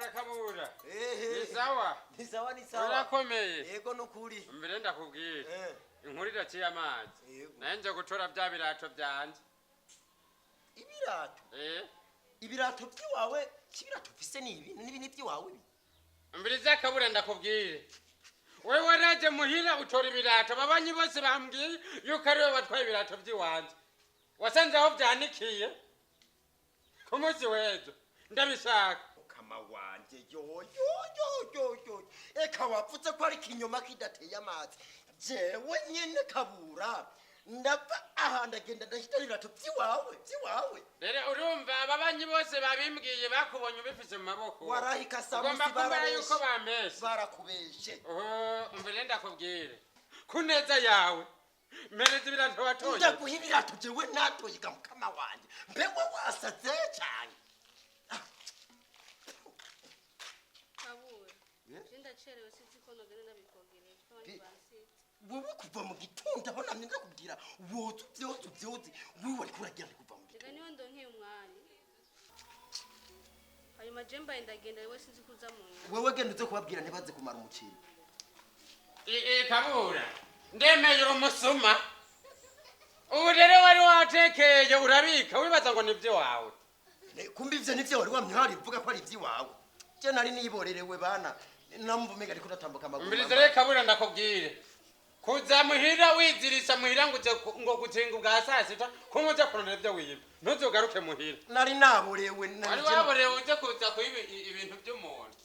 kabura. Ni sawa. Urakomeye. Yego nukuri. Mbere ndakubwira. Inkuru iraciye amazi. Nanje gutora bya birato byanje. Ibirato? Ibirato byiwawe, kibirato fise nibi byiwawe. Mbiriza kabura ndakubwire. Wewe waraje muhira utora ibirato babanyi bose bambwiye yuko ari we batwaye ibirato byiwanje. Wasanze aho byanikiye? Kumuzi wejo ndabishaka. Kama wanje yo. Eka wapfutse ko ari kinyoma kidateye amazi. Jewe nyene kabura. Ndapfa aha ndagenda ndashita ibirato byiwawe. Rere urumva ababanyi bose babimbwiye bakubonye ubifise mu maboko. Warahika samusi yuko bameshe. Barakubeshe. Mbere ndakubwire. Kuneza yawe. Mereza ibirato watoye. Ndaguha ibirato jewe natoye kama wanje. Mbewe wasaze cyane. Kabura. Ndacerewe sinzi ko nogene nabikogere. Wowe kuva mu gitondo aho namye ndakubwira wozu byose wiwe wari kuragira kuva mu gitondo. Rega niyo ndonkeye umwanya. Hanyuma jemba ndagenda we sinzi kuza mu nyuma. Wewe genda uze kubabwira ntibaze kumara umukino. Kabura. Ndemeye umusuma. Ubu rero wari watekeye urabika wibaza ngo nibyo wawe. Kumbi ivyo nivyo wari wamyari uvuga ko ari ivyiwawe. Je nari niborerewe bana. Namvu mega ariko natambuka amaguru. Mbirize rero kabura ndakubwire. Kuza muhira wizirisa muhira ngo gutenga bwa sasita kumuza kurondera ibyo wiba. Ntuzogaruke muhira. Nari naborewe nari waborewe uje kuza ku ibintu by'umuntu.